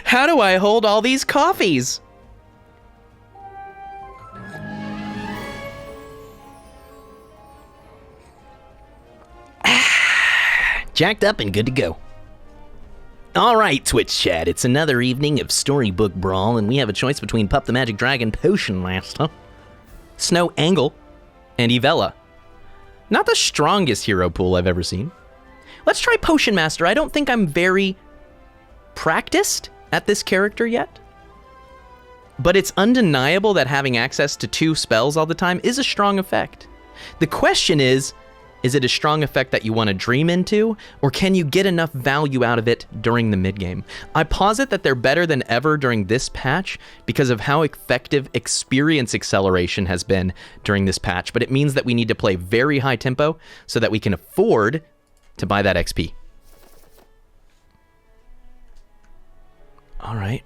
How do I hold all these coffees? Jacked up and good to go. All right, Twitch chat, it's another evening of Storybook Brawl, and we have a choice between Pup the Magic Dragon, Potion Master, Snow Angle, and Evella. Not the strongest hero pool I've ever seen. Let's try Potion Master. I don't think I'm very practiced at this character yet, but it's undeniable that having access to 2 spells all the time is a strong effect. The question is it a strong effect that you want to dream into, or can you get enough value out of it during the mid-game? I posit that they're better than ever during this patch because of how effective experience acceleration has been during this patch, but it means that we need to play very high tempo so that we can afford to buy that XP. All right.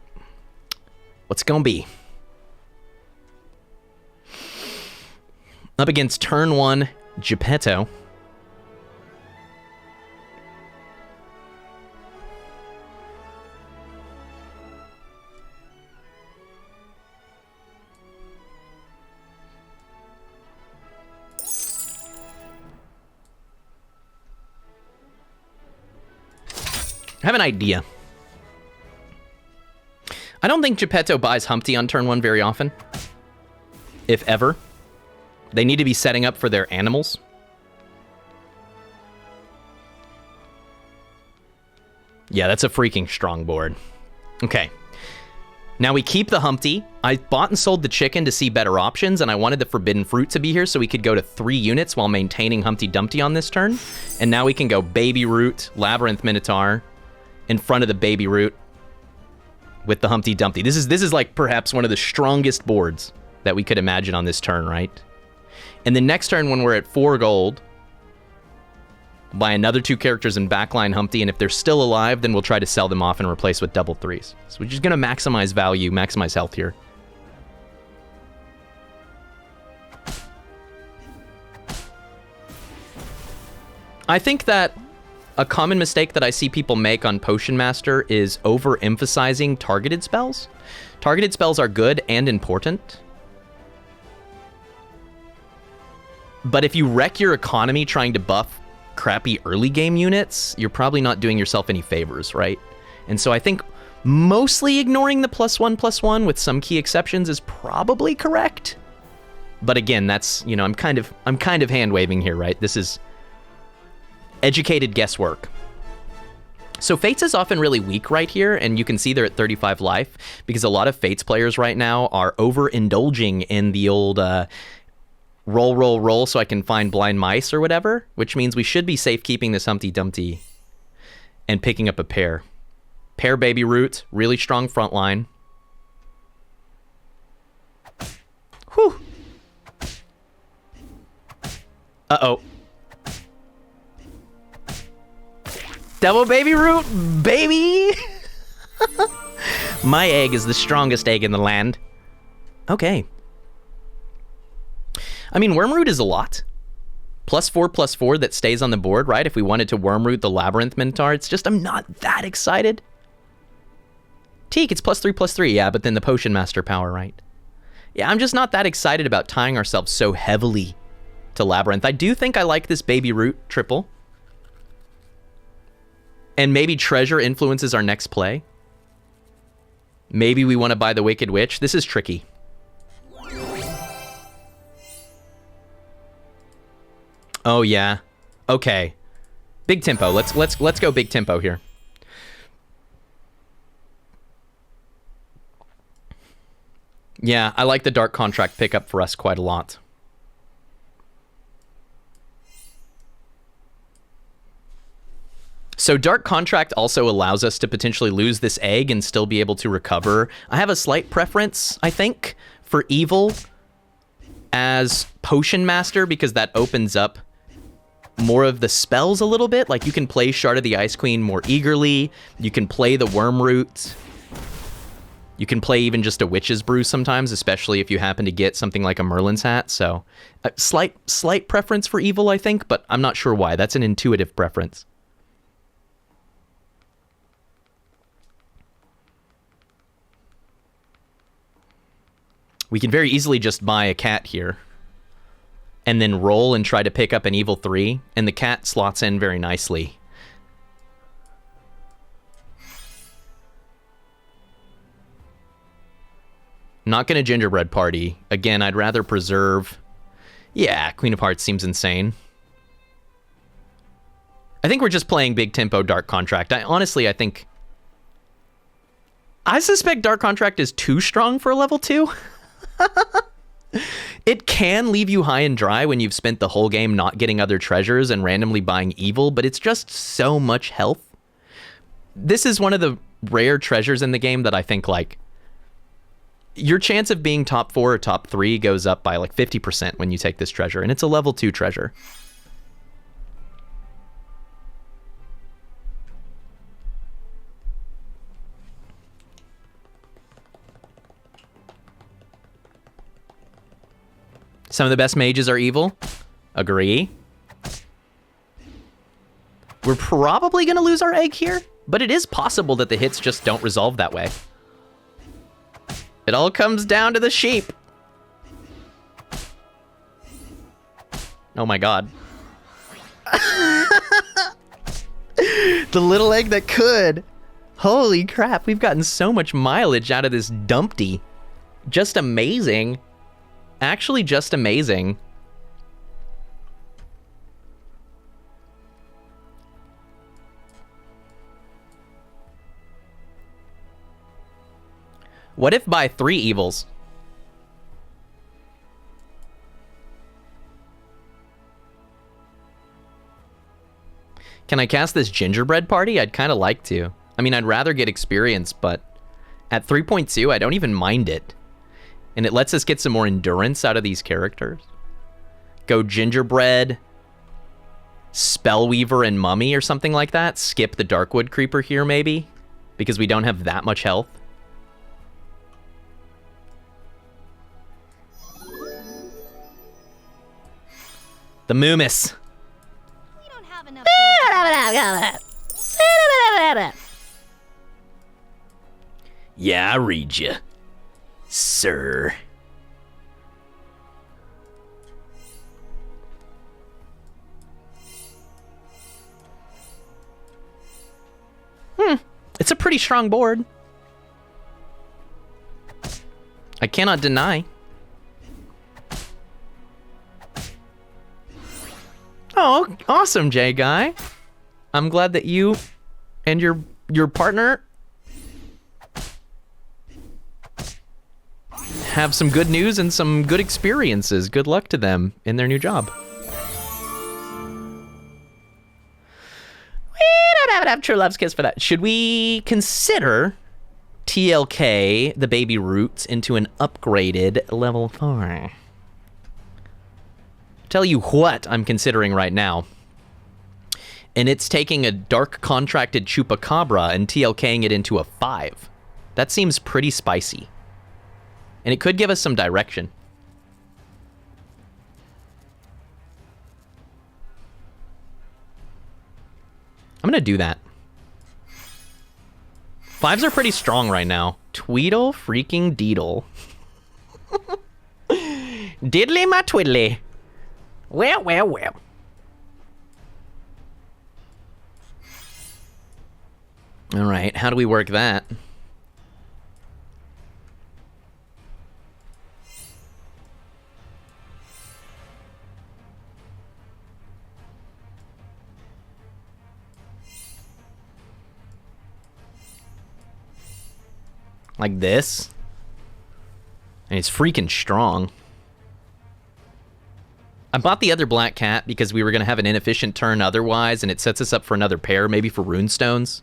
What's it gonna be? Up against turn 1, Geppetto. I have an idea. I don't think Geppetto buys Humpty on turn 1 very often, if ever. They need to be setting up for their animals. Yeah, that's a freaking strong board. Okay. Now we keep the Humpty. I bought and sold the chicken to see better options, and I wanted the Forbidden Fruit to be here so we could go to 3 units while maintaining Humpty Dumpty on this turn. And now we can go Baby Root, Labyrinth Minotaur in front of the Baby Root with the Humpty Dumpty. This is like perhaps one of the strongest boards that we could imagine on this turn, right? And the next turn when we're at 4 gold, buy another 2 characters in backline Humpty, and if they're still alive, then we'll try to sell them off and replace with double 3s. So we're just gonna maximize value, maximize health here. I think that a common mistake that I see people make on Potion Master is overemphasizing targeted spells. Targeted spells are good and important, but if you wreck your economy trying to buff crappy early game units, you're probably not doing yourself any favors, right? And so I think mostly ignoring the +1/+1 with some key exceptions is probably correct. But again, that's, you know, I'm kind of hand waving here, right? This is educated guesswork. So Fates is often really weak right here, and you can see they're at 35 life because a lot of Fates players right now are overindulging in the old roll so I can find blind mice or whatever, which means we should be safe keeping this Humpty Dumpty and picking up a pair. Pair Baby Root, really strong front line. Whew. Uh-oh. Double Baby Root, baby! My egg is the strongest egg in the land. Okay. I mean, Wormroot is a lot. +4/+4 that stays on the board, right? If we wanted to Wormroot the Labyrinth Minotaur, it's just, I'm not that excited. Teak, it's +3/+3, yeah, but then the Potion Master power, right? Yeah, I'm just not that excited about tying ourselves so heavily to Labyrinth. I do think I like this Baby Root triple. And maybe Treasure influences our next play. Maybe we want to buy the Wicked Witch. This is tricky. Oh yeah. Okay. Big tempo. Let's go big tempo here. Yeah, I like the Dark Contract pickup for us quite a lot. So Dark Contract also allows us to potentially lose this egg and still be able to recover. I have a slight preference, I think, for Evil as Potion Master because that opens up more of the spells a little bit. Like you can play Shard of the Ice Queen more eagerly. You can play the Wormroot. You can play even just a Witch's Brew sometimes, especially if you happen to get something like a Merlin's Hat. So a slight preference for Evil, I think, but I'm not sure why. That's an intuitive preference. We can very easily just buy a cat here. And then roll and try to pick up an evil 3. And the cat slots in very nicely. Not gonna gingerbread party. Again, I'd rather preserve... Yeah, Queen of Hearts seems insane. I think we're just playing big tempo Dark Contract. Honestly, I think... I suspect Dark Contract is too strong for a level 2. It can leave you high and dry when you've spent the whole game not getting other treasures and randomly buying evil, but it's just so much health. This is one of the rare treasures in the game that I think, like... Your chance of being top 4 or top 3 goes up by like 50% when you take this treasure, and it's a level 2 treasure. Some of the best mages are evil. Agree. We're probably going to lose our egg here, but it is possible that the hits just don't resolve that way. It all comes down to the sheep. Oh my god. The little egg that could. Holy crap, we've gotten so much mileage out of this dumpty. Just amazing. Actually, just amazing. What if by 3 evils? Can I cast this gingerbread party? I'd kind of like to. I mean, I'd rather get experience, but at 3.2, I don't even mind it. And it lets us get some more endurance out of these characters. Go gingerbread, spellweaver, and mummy or something like that. Skip the Darkwood creeper here, maybe, because we don't have that much health. The Moomis. We don't have enough. Yeah, I read you, sir. It's a pretty strong board. I cannot deny. Oh, awesome, Jay Guy. I'm glad that you and your partner have some good news and some good experiences. Good luck to them in their new job. We don't have true love's kiss for that. Should we consider TLK, the baby roots, into an upgraded level 4? Tell you what I'm considering right now. And it's taking a dark contracted chupacabra and TLKing it into a 5. That seems pretty spicy. And it could give us some direction. I'm gonna do that. 5s are pretty strong right now. Tweedle freaking deedle. Diddly my twiddly. Well, well, well. All right, how do we work that? Like this? And it's freaking strong. I bought the other black cat because we were going to have an inefficient turn otherwise, and it sets us up for another pair, maybe for runestones.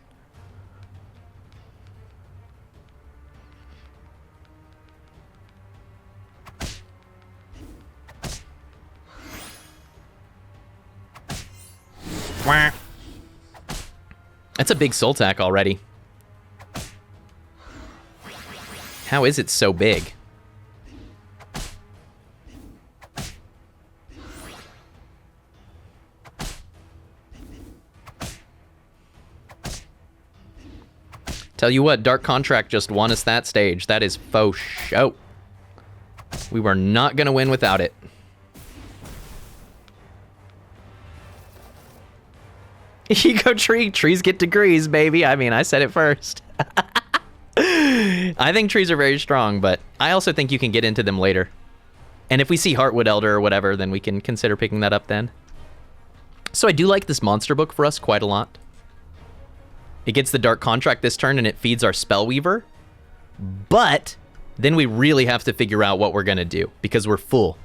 That's a big soul tack already. How is it so big? Tell you what, Dark Contract just won us that stage. That is faux show. We were not going to win without it. Eco tree. Trees get degrees, baby. I mean, I said it first. I think trees are very strong, but I also think you can get into them later. And if we see Heartwood Elder or whatever, then we can consider picking that up then. So I do like this monster book for us quite a lot. It gets the Dark Contract this turn, and it feeds our Spellweaver. But then we really have to figure out what we're going to do, because we're full.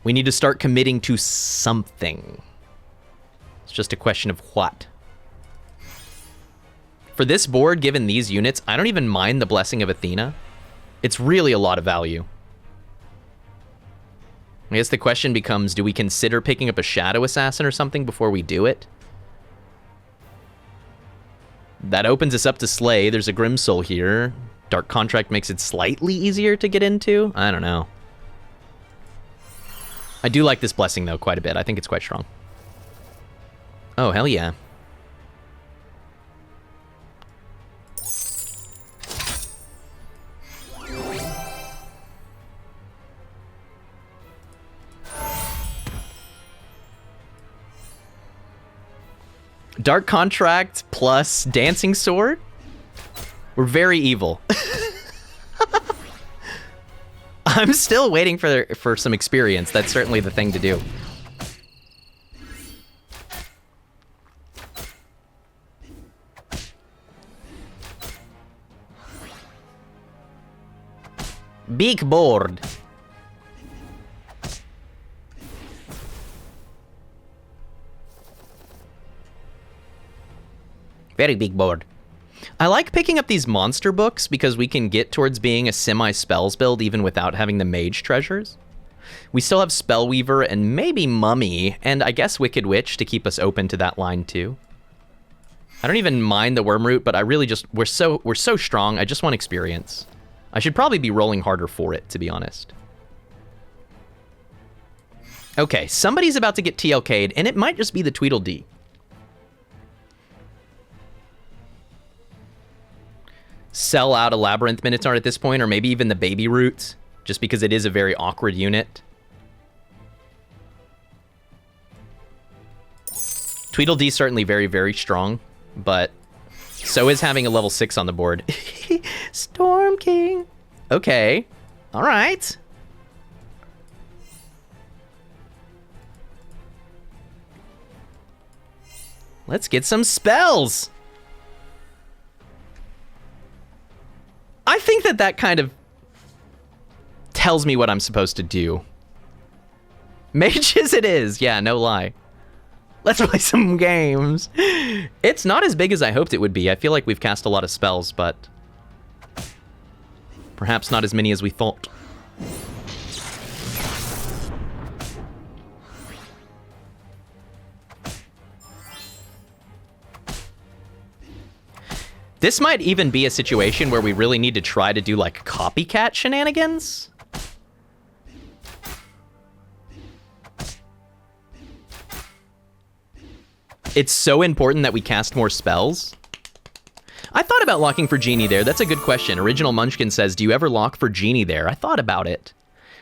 We need to start committing to something. It's just a question of what. For this board, given these units, I don't even mind the Blessing of Athena. It's really a lot of value. I guess the question becomes, do we consider picking up a Shadow Assassin or something before we do it? That opens us up to Slay. There's a Grimsoul here. Dark Contract makes it slightly easier to get into. I don't know. I do like this Blessing, though, quite a bit. I think it's quite strong. Oh, hell yeah. Dark Contract plus Dancing Sword? We're very evil. I'm still waiting for some experience. That's certainly the thing to do. Big board. Very big board. I like picking up these monster books because we can get towards being a semi-spells build even without having the mage treasures. We still have Spellweaver and maybe Mummy, and I guess Wicked Witch to keep us open to that line too. I don't even mind the Wormroot, but I really just, we're so strong, I just want experience. I should probably be rolling harder for it, to be honest. Okay, somebody's about to get TLK'd, and it might just be the Tweedledee. Sell out a Labyrinth Minotaur at this point, or maybe even the Baby Root, just because it is a very awkward unit. Tweedledee's certainly very, very strong, but so is having a level 6 on the board. Storm King. Okay. All right. Let's get some spells. I think that kind of tells me what I'm supposed to do. Mages it is. Yeah, no lie. Let's play some games. It's not as big as I hoped it would be. I feel like we've cast a lot of spells, but perhaps not as many as we thought. This might even be a situation where we really need to try to do like copycat shenanigans. It's so important that we cast more spells. I thought about locking for Genie there. That's a good question. Original Munchkin says, do you ever lock for Genie there? I thought about it.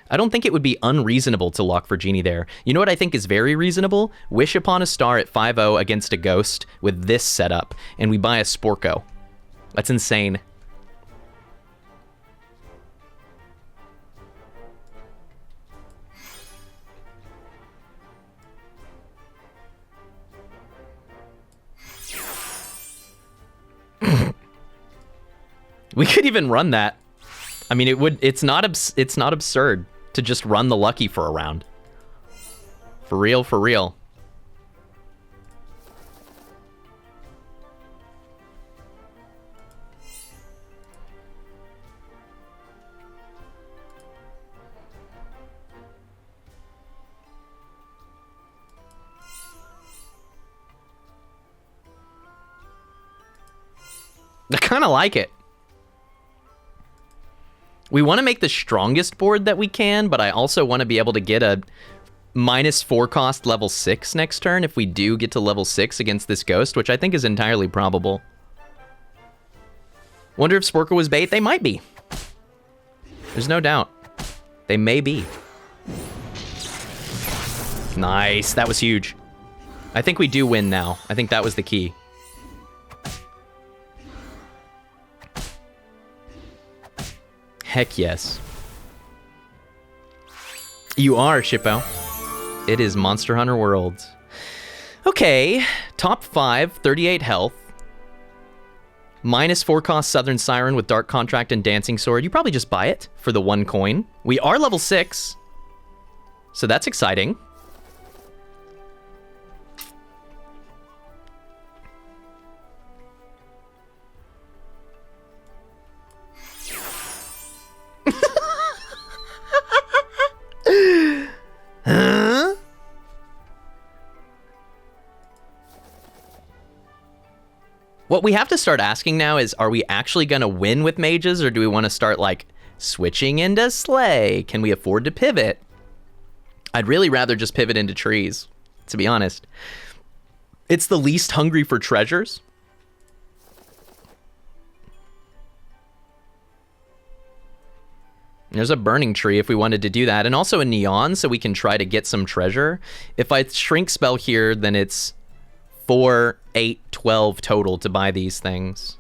I don't think it would be unreasonable to lock for Genie there. You know what I think is very reasonable? Wish Upon a Star at 5-0 against a Ghost with this setup, and we buy a Sporko. That's insane. We could even run that. I mean, it's not absurd to just run the Lucky for a round. For real, for real. I kind of like it. We want to make the strongest board that we can, but I also want to be able to get a -4 cost level 6 next turn if we do get to level 6 against this Ghost, which I think is entirely probable. Wonder if Sporker was bait? They might be. There's no doubt. They may be. Nice. That was huge. I think we do win now. I think that was the key. Heck yes. You are, Shippo. It is Monster Hunter World. Okay. Top 5, 38 health. -4 cost Southern Siren with Dark Contract and Dancing Sword. You probably just buy it for the 1 coin. We are level 6. So that's exciting. Huh? What we have to start asking now is, are we actually going to win with mages, or do we want to start, like, switching into Slay? Can we afford to pivot? I'd really rather just pivot into trees, to be honest. It's the least hungry for treasures. There's a burning tree if we wanted to do that, and also a neon so we can try to get some treasure. If I shrink spell here, then it's 4, 8, 12 total to buy these things.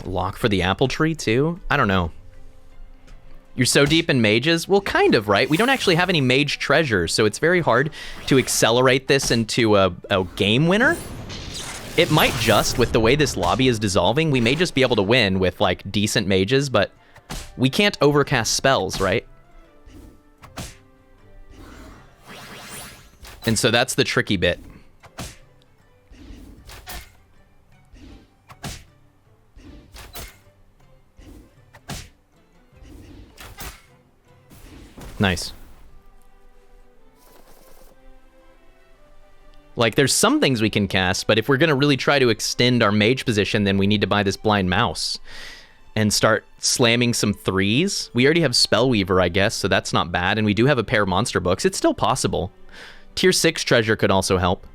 Lock for the apple tree too? I don't know. You're so deep in mages? Well, kind of, right? We don't actually have any mage treasures, so it's very hard to accelerate this into a game winner. It might just, with the way this lobby is dissolving, we may just be able to win with, like, decent mages, but we can't overcast spells, right? And so that's the tricky bit. Nice. Like, there's some things we can cast, but if we're going to really try to extend our mage position, then we need to buy this blind mouse and start slamming some 3s. We already have Spellweaver, I guess, so that's not bad, and we do have a pair of monster books. It's still possible. Tier 6 treasure could also help.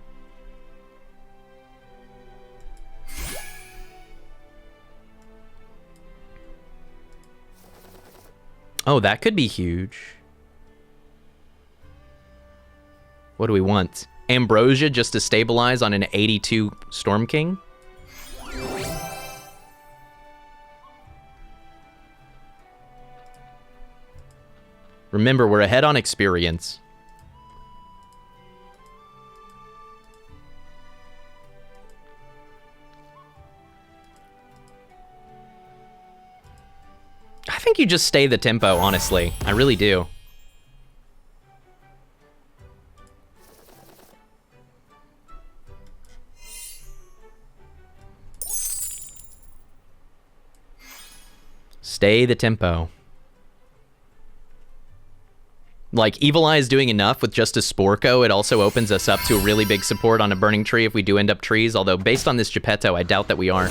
Oh, that could be huge. What do we want? Ambrosia just to stabilize on an 82 Storm King? Remember, we're ahead on experience. I think you just stay the tempo, honestly. I really do. Stay the tempo. Like, Evil Eye is doing enough with just a Sporko. It also opens us up to a really big support on a Burning Tree if we do end up trees, although based on this Geppetto, I doubt that we are.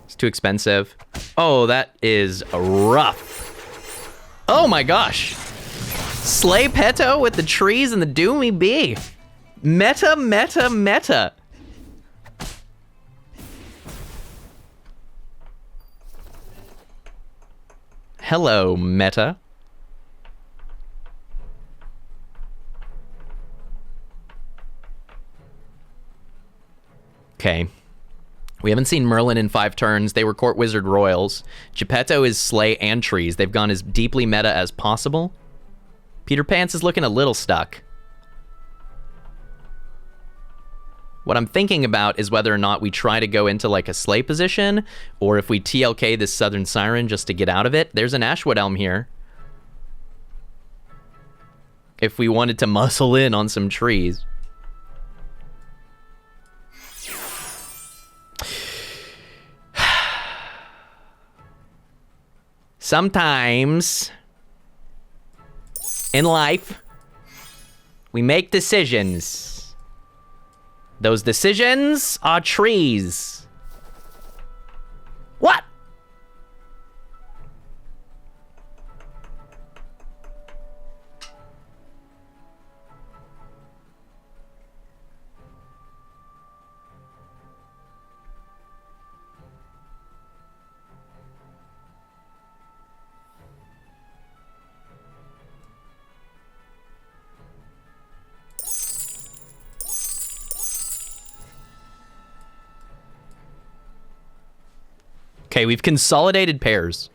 It's too expensive. Oh, that is rough. Oh my gosh. Slay Petto with the trees and the Doomy Bee. Meta, meta, meta. Hello, meta. Okay. We haven't seen Merlin in 5 turns. They were Court Wizard Royals. Geppetto is Slay and Trees. They've gone as deeply meta as possible. Peter Pants is looking a little stuck. What I'm thinking about is whether or not we try to go into like a Slay position, or if we TLK this Southern Siren just to get out of it. There's an Ashwood Elm here. If we wanted to muscle in on some trees. Sometimes in life, we make decisions. Those decisions are trees. What? Okay, we've consolidated pairs.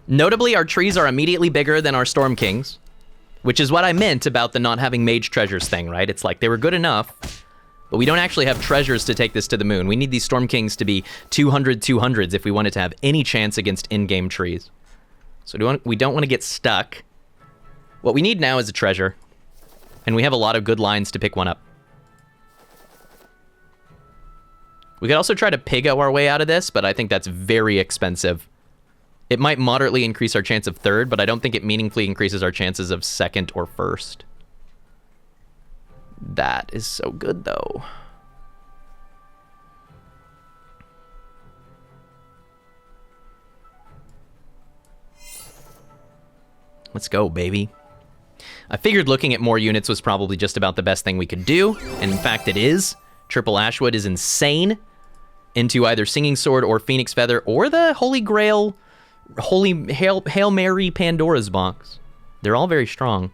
Notably, our trees are immediately bigger than our Storm Kings, which is what I meant about the not having mage treasures thing, right? It's like they were good enough, but we don't actually have treasures to take this to the moon. We need these Storm Kings to be 200/200s if we wanted to have any chance against in-game trees. So we don't want to get stuck. What we need now is a treasure, and we have a lot of good lines to pick one up. We could also try to Pigo our way out of this, but I think that's very expensive. It might moderately increase our chance of third, but I don't think it meaningfully increases our chances of second or first. That is so good, though. Let's go, baby. I figured looking at more units was probably just about the best thing we could do, and in fact it is. Triple Ashwood is insane. Into either Singing Sword or Phoenix Feather or the Holy Grail, Holy Hail Mary Pandora's box. They're all very strong.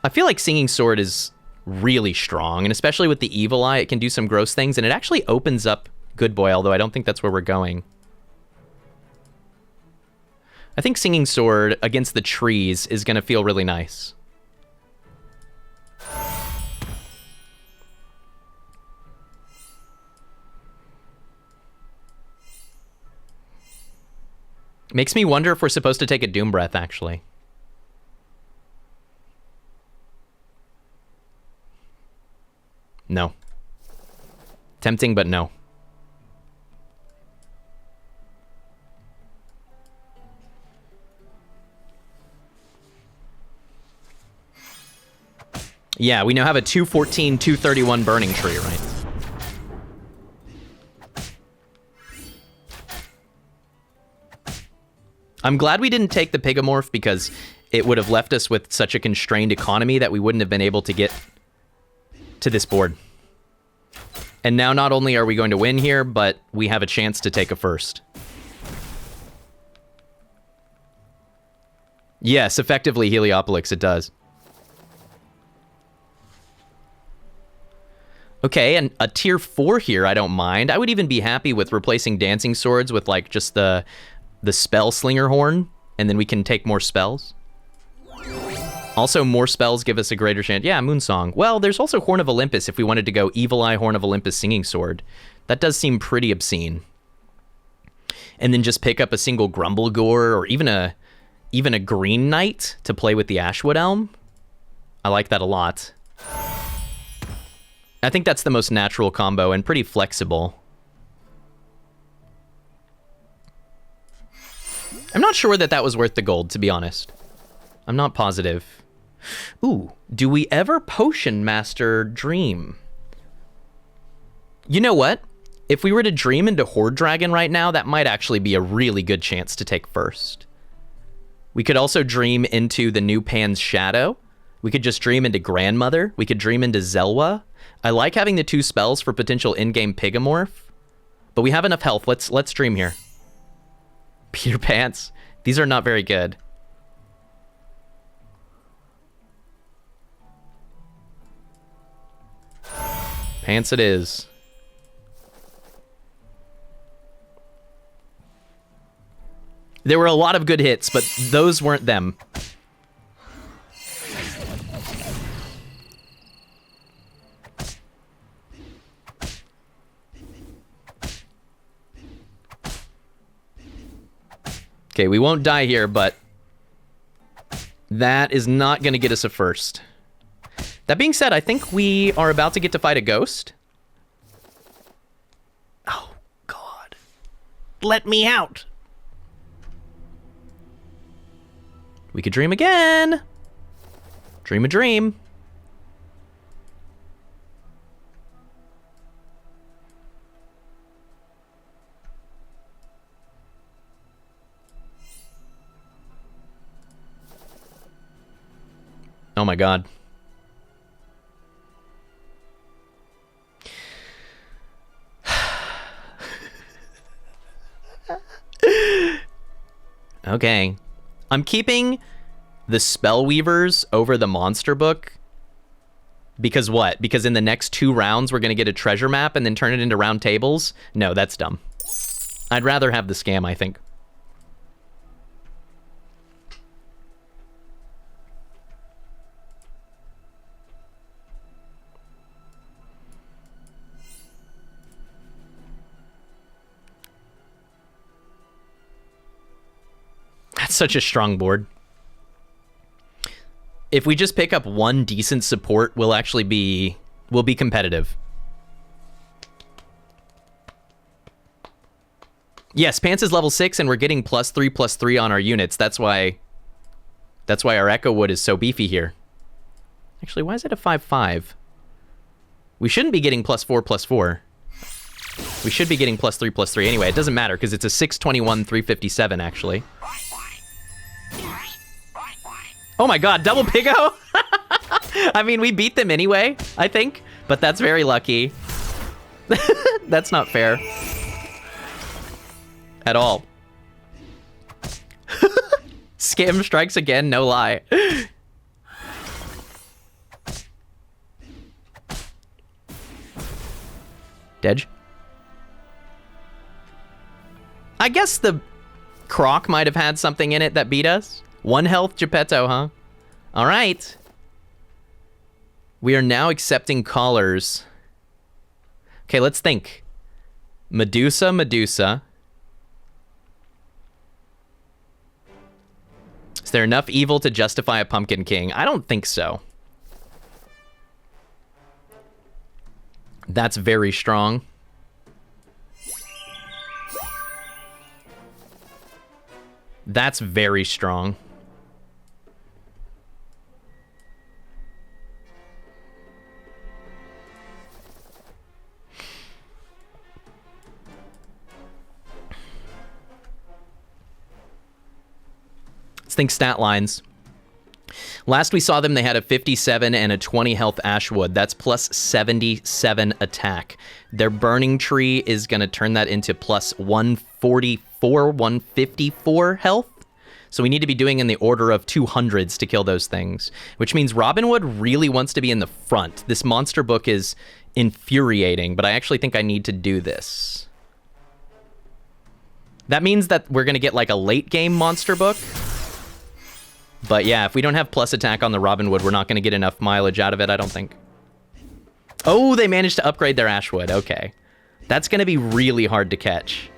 I feel like Singing Sword is really strong, and especially with the Evil Eye, it can do some gross things, and it actually opens up Good Boy, although I don't think that's where we're going. I think Singing Sword against the trees is going to feel really nice. Makes me wonder if we're supposed to take a Doom Breath, actually. No. Tempting, but no. Yeah, we now have a 214, 231 burning tree, right? I'm glad we didn't take the Pigomorph because it would have left us with such a constrained economy that we wouldn't have been able to get to this board. And now not only are we going to win here, but we have a chance to take a first. Yes, effectively Heliopolis, it does. Okay, and a tier 4 here, I don't mind. I would even be happy with replacing Dancing Swords with, like, just the Spell Slinger Horn, and then we can take more spells. Also, more spells give us a greater chance. Yeah, Moonsong. Well, there's also Horn of Olympus if we wanted to go Evil Eye, Horn of Olympus, Singing Sword. That does seem pretty obscene. And then just pick up a single Grumblegore or even a Green Knight to play with the Ashwood Elm. I like that a lot. I think that's the most natural combo and pretty flexible. I'm not sure that was worth the gold, to be honest. I'm not positive. Ooh, do we ever Potion Master Dream? You know what? If we were to Dream into Horde Dragon right now, that might actually be a really good chance to take first. We could also Dream into the new Pan's Shadow. We could just Dream into Grandmother. We could Dream into Zelwa. I like having the 2 spells for potential in-game Pigomorph, but we have enough health. Let's Dream here. Peter Pants. These are not very good. Pants it is. There were a lot of good hits, but those weren't them. Okay, we won't die here, but that is not going to get us a first. That being said, I think we are about to get to fight a ghost. Oh, God. Let me out. We could dream again. Dream a dream. Oh my God. Okay. I'm keeping the spell weavers over the monster book. Because what? Because in the next 2 rounds, we're going to get a treasure map and then turn it into round tables? No, that's dumb. I'd rather have the scam, I think. That's such a strong board. If we just pick up 1 decent support, we'll be competitive. Yes, Pants is level 6 and we're getting +3/+3 on our units. That's why our Echo Wood is so beefy here. Actually, why is it a 5/5? We shouldn't be getting +4/+4. We should be getting +3/+3 anyway. It doesn't matter because it's a 621 357 actually. Oh my god, double Pigo? I mean, we beat them anyway, I think, but that's very lucky. That's not fair. At all. Scam strikes again, no lie. Dej? I guess the Croc might have had something in it that beat us. 1 health Geppetto, huh? All right. We are now accepting callers. Okay, let's think. Medusa, Medusa. Is there enough evil to justify a Pumpkin King? I don't think so. That's very strong. That's very strong. Let's think stat lines. Last we saw them, they had a 57 and a 20 health Ashwood. That's plus 77 attack. Their Burning Tree is going to turn that into plus 144, 154 health. So we need to be doing in the order of 200s to kill those things, which means Robin Hood really wants to be in the front. This monster book is infuriating, but I actually think I need to do this. That means that we're going to get like a late game monster book. But yeah, if we don't have plus attack on the Robin Hood, we're not going to get enough mileage out of it, I don't think. Oh, they managed to upgrade their Ashwood. Okay. That's going to be really hard to catch.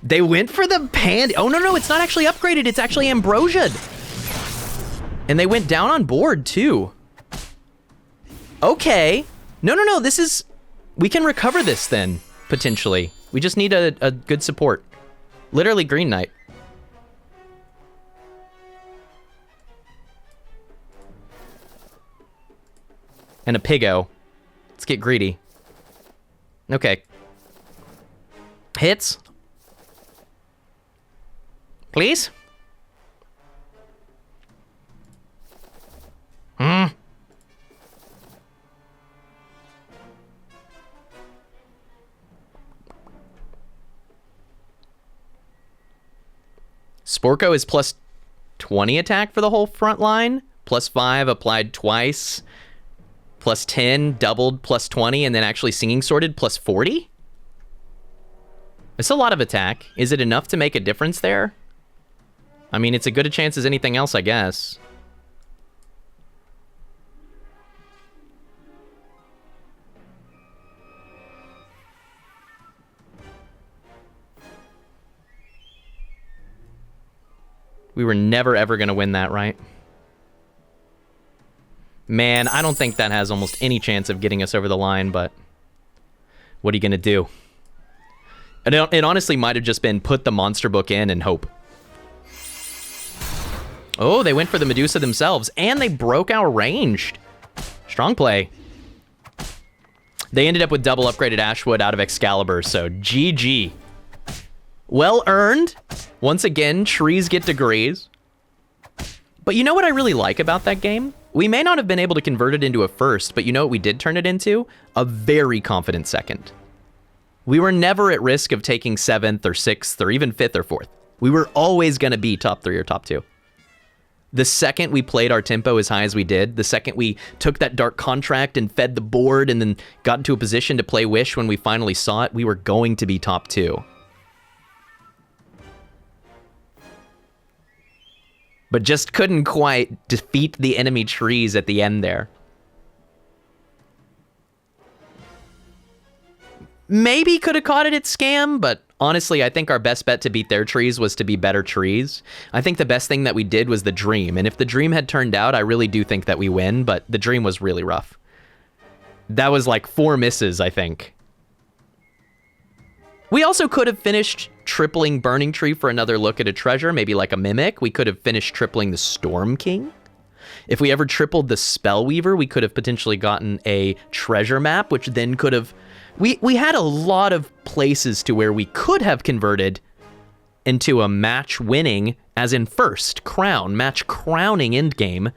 They went for the Pandy. Oh, no, it's not actually upgraded. It's actually Ambrosia'd. And they went down on board, too. Okay. No. This is... We can recover this, then, potentially. We just need a good support. Literally Green Knight. And a Pigo. Let's get greedy. Okay. Hits. Please? Sporko is plus 20 attack for the whole front line. Plus 5 applied twice. Plus 10 doubled plus 20 and then actually Singing Sworded plus 40? It's a lot of attack. Is it enough to make a difference there? I mean, it's as good a chance as anything else, I guess. We were never, ever going to win that, right? Man, I don't think that has almost any chance of getting us over the line, but what are you going to do? It honestly might have just been put the monster book in and hope. Oh, they went for the Medusa themselves, and they broke our ranged. Strong play. They ended up with double upgraded Ashwood out of Excalibur, so GG. Well earned. Once again, trees get degrees. But you know what I really like about that game? We may not have been able to convert it into a first, but you know what we did turn it into? A very confident second. We were never at risk of taking 7th or 6th or even 5th or 4th. We were always going to be top 3 or top 2. The second we played our tempo as high as we did, the second we took that dark contract and fed the board and then got into a position to play Wish when we finally saw it, we were going to be top 2. But just couldn't quite defeat the enemy trees at the end there. Maybe could have caught it at Scam, but honestly, I think our best bet to beat their trees was to be better trees. I think the best thing that we did was the dream, and if the dream had turned out, I really do think that we win, but the dream was really rough. That was like 4 misses, I think. We also could have finished tripling Burning Tree for another look at a treasure, maybe like a Mimic. We could have finished tripling the Storm King. If we ever tripled the Spellweaver, we could have potentially gotten a treasure map, which then could have... We had a lot of places to where we could have converted into a match-winning, as in first, crown, match-crowning endgame.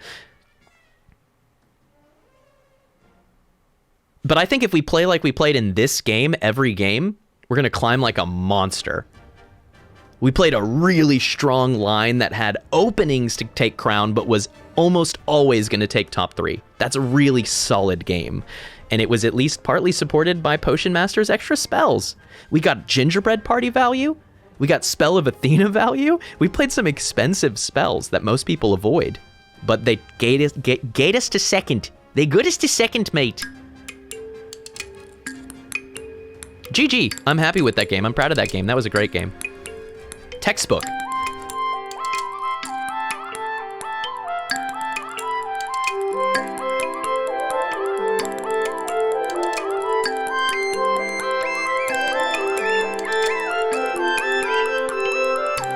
But I think if we play like we played in this game, every game, we're going to climb like a monster. We played a really strong line that had openings to take crown, but was almost always going to take top 3. That's a really solid game. And it was at least partly supported by Potion Master's extra spells. We got Gingerbread Party value. We got Spell of Athena value. We played some expensive spells that most people avoid. But they gate us to second. They got us to second, mate. GG. I'm happy with that game. I'm proud of that game. That was a great game. Textbook.